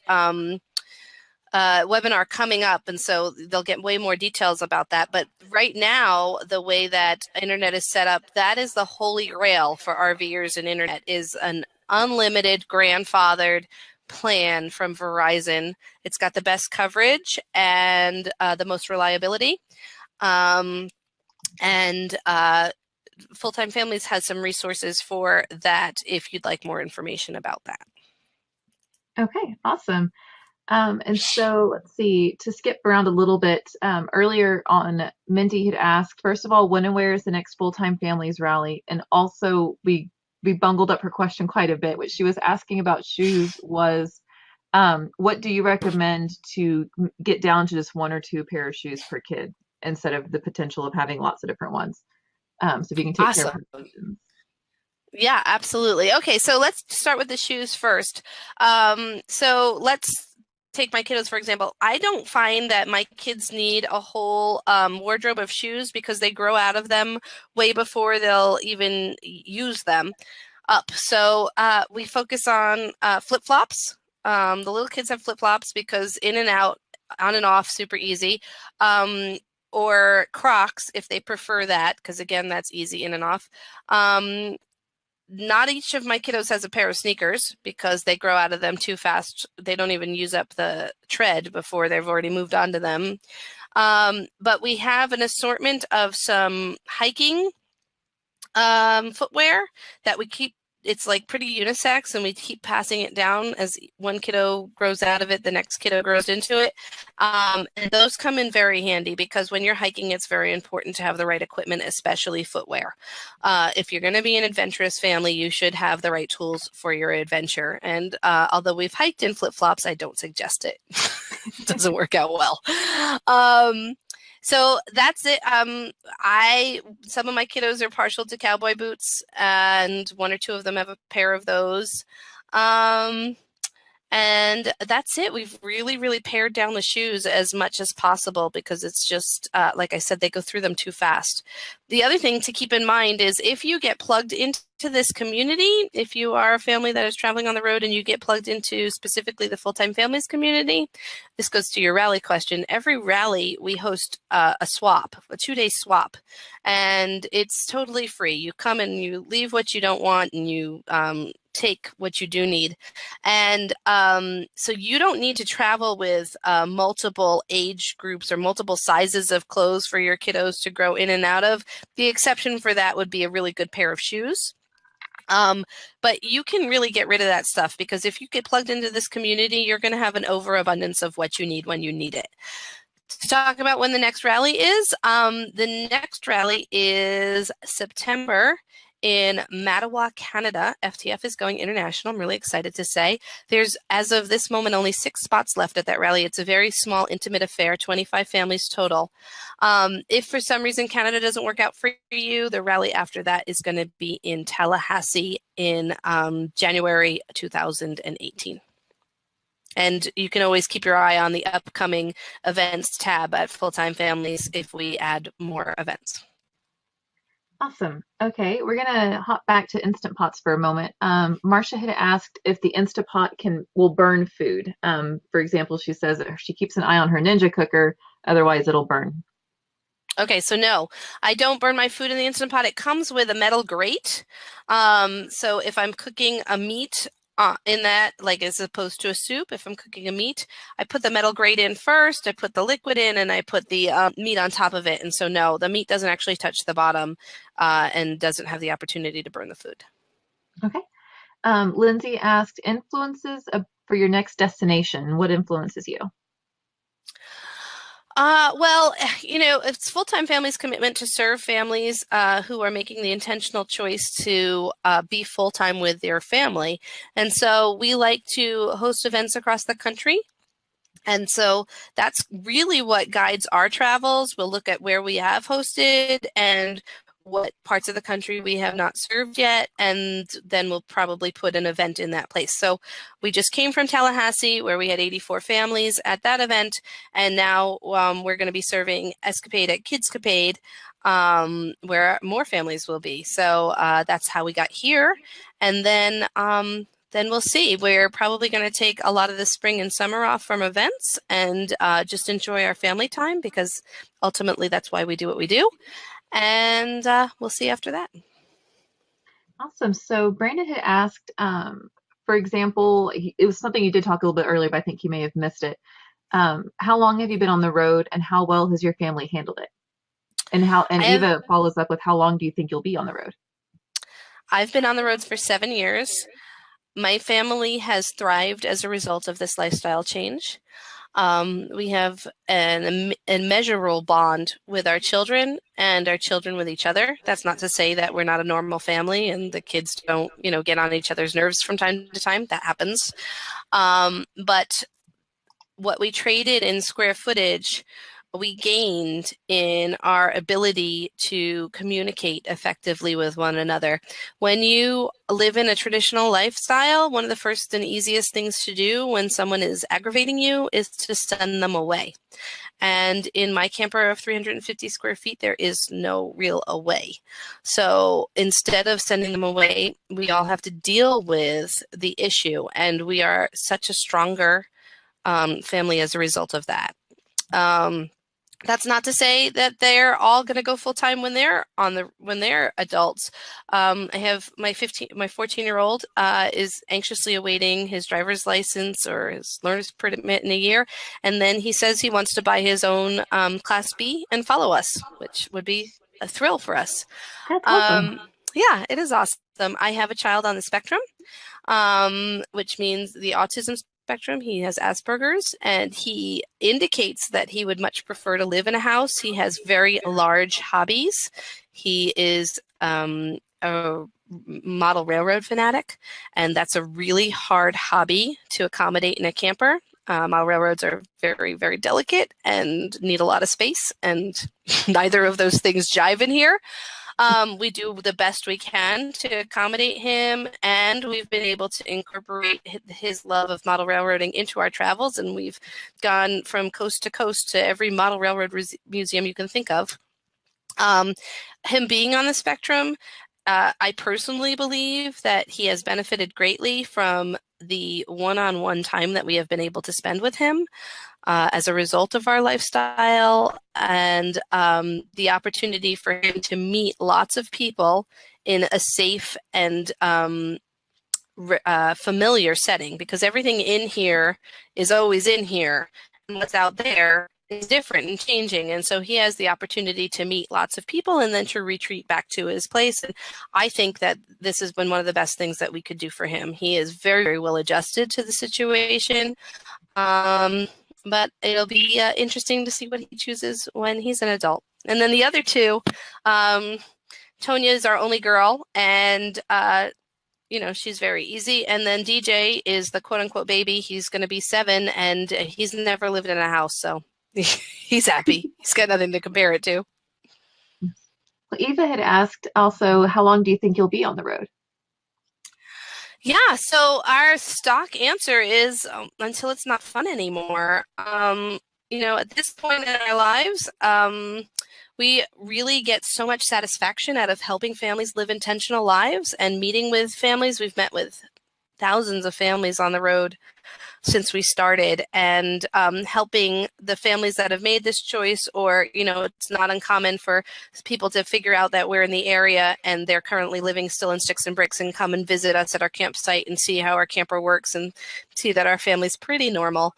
webinar coming up, and so they'll get way more details about that. But right now, the way that internet is set up, that is the holy grail for RVers and internet, is an unlimited grandfathered plan from Verizon. It's got the best coverage and the most reliability. And Fulltime Families has some resources for that if you'd like more information about that. Okay, awesome. And so let's see, to skip around a little bit, earlier on, Mindy had asked, first of all, when and where is the next Full-Time Families rally? And also we bungled up her question quite a bit. What she was asking about shoes was, what do you recommend to get down to just 1 or 2 pair of shoes per kid instead of the potential of having lots of different ones? So if you can take care of her questions. Yeah, absolutely. Okay, so let's start with the shoes first. So let's take my kiddos, for example. I don't find that my kids need a whole wardrobe of shoes because they grow out of them way before they'll even use them up. So we focus on flip-flops. The little kids have flip-flops because in and out, on and off, super easy. Or Crocs if they prefer that, because again, that's easy in and off. Not each of my kiddos has a pair of sneakers because they grow out of them too fast. They don't even use up the tread before they've already moved on to them. But we have an assortment of some hiking footwear that we keep. It's like pretty unisex, and we keep passing it down as one kiddo grows out of it, the next kiddo grows into it. And those come in very handy because when you're hiking, it's very important to have the right equipment, especially footwear. If you're going to be an adventurous family, you should have the right tools for your adventure. And although we've hiked in flip-flops, I don't suggest it. It doesn't work out well. So that's it. Some of my kiddos are partial to cowboy boots, and one or two of them have a pair of those. And that's it. We've really, really pared down the shoes as much as possible because it's just, like I said, they go through them too fast. The other thing to keep in mind is if you get plugged into this community, if you are a family that is traveling on the road and you get plugged into specifically the Fulltime Families community, this goes to your rally question. Every rally, we host a swap, a 2-day swap, and it's totally free. You come and you leave what you don't want, and you take what you do need. And so you don't need to travel with multiple age groups or multiple sizes of clothes for your kiddos to grow in and out of. The exception for that would be a really good pair of shoes. But you can really get rid of that stuff because if you get plugged into this community, you're going to have an overabundance of what you need when you need it. To talk about when the next rally is, the next rally is September in Mattawa, Canada. FTF is going international. I'm really excited to say. There's, as of this moment, only 6 spots left at that rally. It's a very small, intimate affair, 25 families total. If for some reason Canada doesn't work out for you, the rally after that is going to be in Tallahassee in January 2018. And you can always keep your eye on the upcoming events tab at Fulltime Families if we add more events. Awesome. Okay, we're gonna hop back to Instant Pots for a moment. Marcia had asked if the Instant Pot will burn food. For example, she says that she keeps an eye on her Ninja cooker, otherwise it'll burn. Okay, so no, I don't burn my food in the Instant Pot. It comes with a metal grate. So if I'm cooking a meat in that, like as opposed to a soup, if I'm cooking a meat, I put the metal grate in first, I put the liquid in, and I put the meat on top of it. And so no, the meat doesn't actually touch the bottom and doesn't have the opportunity to burn the food. Okay. Lindsay asked, influences for your next destination. What influences you? Well, it's Fulltime Families' commitment to serve families who are making the intentional choice to be full-time with their family. And so we like to host events across the country. And so that's really what guides our travels. We'll look at where we have hosted and what parts of the country we have not served yet, and then we'll probably put an event in that place. So we just came from Tallahassee where we had 84 families at that event, and now we're going to be serving Escapade at Kidscapade where more families will be. So that's how we got here. And then we'll see. We're probably going to take a lot of the spring and summer off from events and just enjoy our family time because ultimately that's why we do what we do. And we'll see after that. Awesome. So Brandon had asked, for example, it was something you did talk a little bit earlier, but I think you may have missed it. How long have you been on the road and how well has your family handled it? And Eva follows up with how long do you think you'll be on the road? I've been on the roads for 7 years. My family has thrived as a result of this lifestyle change. We have an immeasurable bond with our children and our children with each other. That's not to say that we're not a normal family and the kids don't, get on each other's nerves from time to time. That happens. But what we traded in square footage, we gained in our ability to communicate effectively with one another. When you live in a traditional lifestyle, one of the first and easiest things to do when someone is aggravating you is to send them away. And in my camper of 350 square feet, there is no real away. So instead of sending them away, we all have to deal with the issue. And we are such a stronger family as a result of that. That's not to say that they're all going to go full time when they're adults. I have my 14-year-old is anxiously awaiting his driver's license or his learner's permit in a year, and then he says he wants to buy his own Class B and follow us, which would be a thrill for us. That's awesome. Yeah, it is awesome. I have a child on the spectrum, which means the autism spectrum. He has Asperger's, and he indicates that he would much prefer to live in a house. He has very large hobbies. He is a model railroad fanatic, and that's a really hard hobby to accommodate in a camper. Model railroads are very, very delicate and need a lot of space, and neither of those things jive in here. We do the best we can to accommodate him, and we've been able to incorporate his love of model railroading into our travels, and we've gone from coast to coast to every model railroad museum you can think of. Him being on the spectrum, I personally believe that he has benefited greatly from the one-on-one time that we have been able to spend with him. As a result of our lifestyle, and the opportunity for him to meet lots of people in a safe and familiar setting, because everything in here is always in here, and what's out there is different and changing. And so he has the opportunity to meet lots of people and then to retreat back to his place. And I think that this has been one of the best things that we could do for him. He is very, very well adjusted to the situation. But it'll be interesting to see what he chooses when he's an adult. And then the other two, Tonya is our only girl, and she's very easy. And then DJ is the quote unquote baby. He's going to be 7, and he's never lived in a house, so he's happy. He's got nothing to compare it to. Well, Eva had asked also, how long do you think you'll be on the road? Yeah, so our stock answer is until it's not fun anymore. At this point in our lives, we really get so much satisfaction out of helping families live intentional lives and meeting with families. We've met with thousands of families on the road since we started, and helping the families that have made this choice, or, it's not uncommon for people to figure out that we're in the area and they're currently living still in sticks and bricks and come and visit us at our campsite and see how our camper works and see that our family's pretty normal,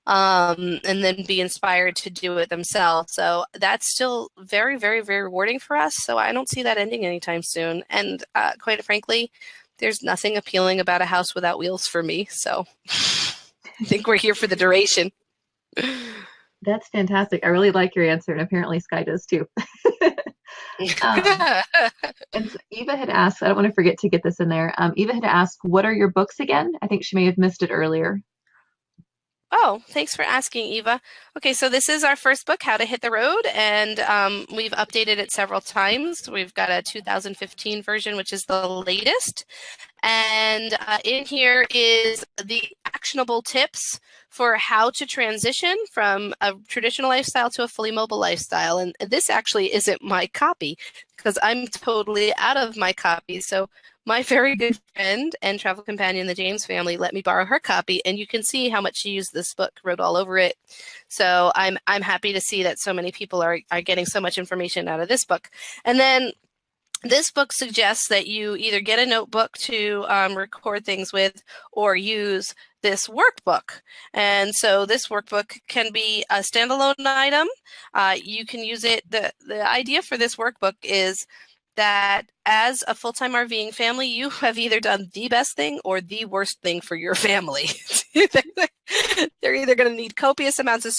and then be inspired to do it themselves. So that's still very, very, very rewarding for us. So I don't see that ending anytime soon. And quite frankly, there's nothing appealing about a house without wheels for me. So I think we're here for the duration. That's fantastic. I really like your answer, and apparently Sky does too. And so Eva had asked, I don't want to forget to get this in there. Eva had asked, what are your books again? I think she may have missed it earlier. Oh, thanks for asking, Eva. Okay, so this is our first book, How to Hit the Road, and we've updated it several times. We've got a 2015 version, which is the latest. And in here is the actionable tips for how to transition from a traditional lifestyle to a fully mobile lifestyle. And this actually isn't my copy, because I'm totally out of my copy. So my very good friend and travel companion, the James family, let me borrow her copy, and you can see how much she used this book, wrote all over it. So I'm happy to see that so many people are getting so much information out of this book. And then this book suggests that you either get a notebook to record things with, or use this workbook. And so this workbook can be a standalone item. You can use it. The idea for this workbook is that as a full-time RVing family, you have either done the best thing or the worst thing for your family. They're either going to need copious amounts of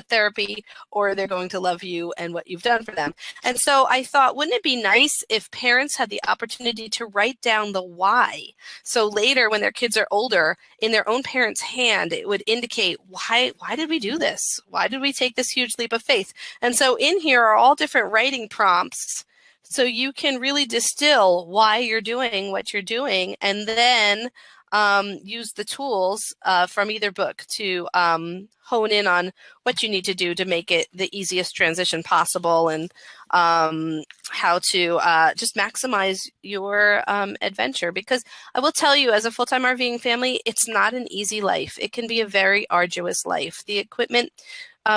therapy, or they're going to love you and what you've done for them. And so I thought, wouldn't it be nice if parents had the opportunity to write down the why? So later, when their kids are older, in their own parent's hand, it would indicate, why did we do this? Why did we take this huge leap of faith? And so in here are all different writing prompts, so you can really distill why you're doing what you're doing, and then use the tools from either book to hone in on what you need to do to make it the easiest transition possible, and how to just maximize your adventure. Because I will tell you, as a full-time RVing family, it's not an easy life. It can be a very arduous life. The equipment,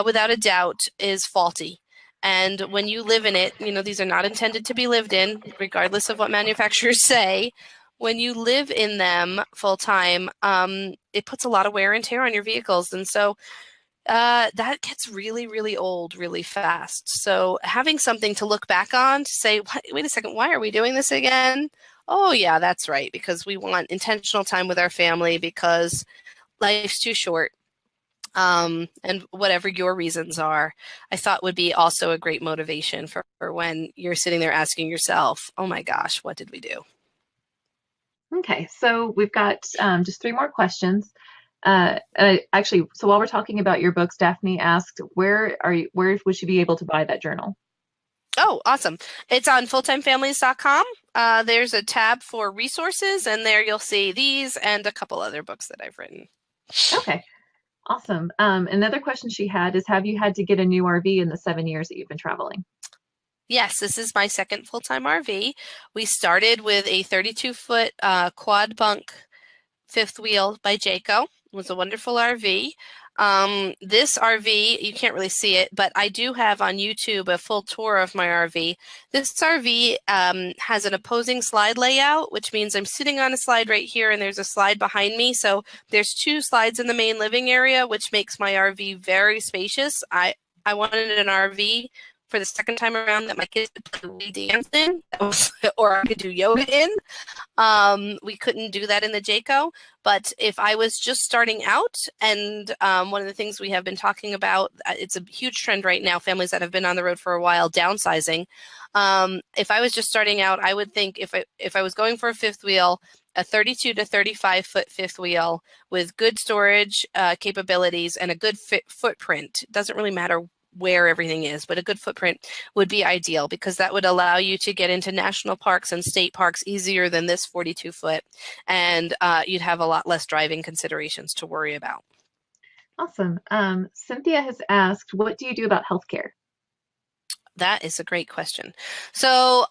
without a doubt, is faulty. And when you live in it, these are not intended to be lived in, regardless of what manufacturers say. When you live in them full time, it puts a lot of wear and tear on your vehicles. And so that gets really, really old really fast. So having something to look back on to say, wait a second, why are we doing this again? Oh, yeah, that's right. Because we want intentional time with our family, because life's too short. And whatever your reasons are, I thought would be also a great motivation for when you're sitting there asking yourself, oh my gosh, what did we do? Okay, so we've got just 3 more questions. Actually, so while we're talking about your books, Daphne asked, where would she be able to buy that journal? Oh, awesome. It's on fulltimefamilies.com. There's a tab for resources, and there you'll see these and a couple other books that I've written. Okay, awesome. Another question she had is, have you had to get a new RV in the 7 years that you've been traveling? Yes, this is my second full-time RV. We started with a 32-foot quad bunk fifth wheel by Jayco. It was a wonderful RV. This RV, you can't really see it, but I do have on YouTube a full tour of my RV. This RV has an opposing slide layout, which means I'm sitting on a slide right here and there's a slide behind me. So there's 2 slides in the main living area, which makes my RV very spacious. I wanted an RV for the second time around that my kids could play dance in, or I could do yoga in. We couldn't do that in the Jayco, but if I was just starting out, and one of the things we have been talking about, it's a huge trend right now, families that have been on the road for a while, downsizing. If I was just starting out, I would think if I was going for a fifth wheel, a 32 to 35 foot fifth wheel with good storage capabilities and a good footprint. It doesn't really matter where everything is, but a good footprint would be ideal, because that would allow you to get into national parks and state parks easier than this 42 foot. And you'd have a lot less driving considerations to worry about. Awesome. Cynthia has asked, what do you do about healthcare? That is a great question. So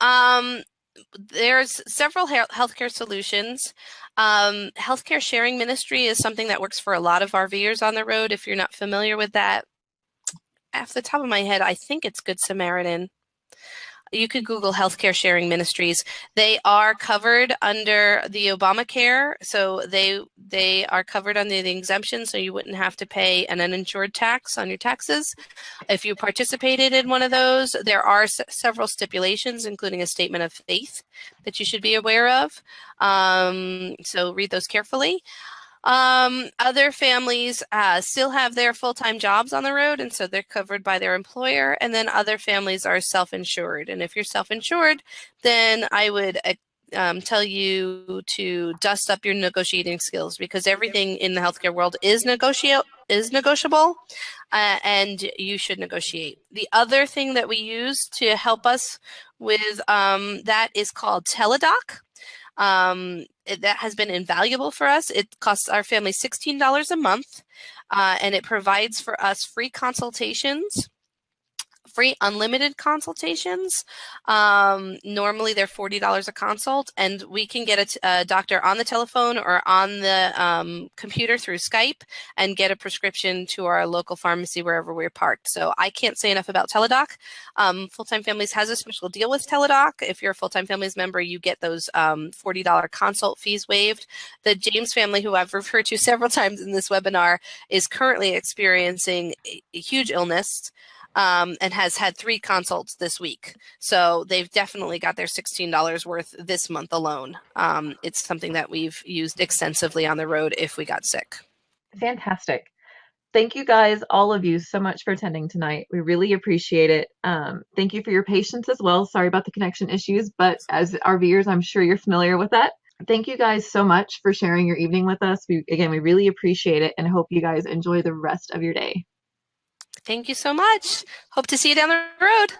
there's several healthcare solutions. Healthcare sharing ministry is something that works for a lot of RVers on the road. If you're not familiar with that, off the top of my head, I think it's Good Samaritan. You could Google healthcare sharing ministries. They are covered under the Obamacare, so they are covered under the exemption, so you wouldn't have to pay an uninsured tax on your taxes. If you participated in one of those, there are several stipulations, including a statement of faith that you should be aware of. So read those carefully. Other families still have their full-time jobs on the road, and so they're covered by their employer. And then other families are self-insured. And if you're self-insured, then I would tell you to dust up your negotiating skills, because everything in the healthcare world is negotiable, and you should negotiate. The other thing that we use to help us with that is called Teledoc. That has been invaluable for us. It costs our family $16 a month, and it provides for us free consultations, free unlimited consultations. Normally they're $40 a consult, and we can get a doctor on the telephone or on the computer through Skype and get a prescription to our local pharmacy wherever we're parked. So I can't say enough about Teledoc. Full-Time Families has a special deal with Teledoc. If you're a Full-Time Families member, you get those $40 consult fees waived. The James family, who I've referred to several times in this webinar, is currently experiencing a huge illness. And has had 3 consults this week. So they've definitely got their $16 worth this month alone. It's something that we've used extensively on the road if we got sick. Fantastic. Thank you guys, all of you, so much for attending tonight. We really appreciate it. Thank you for your patience as well. Sorry about the connection issues, but as RVers, I'm sure you're familiar with that. Thank you guys so much for sharing your evening with us. We really appreciate it, and hope you guys enjoy the rest of your day. Thank you so much. Hope to see you down the road.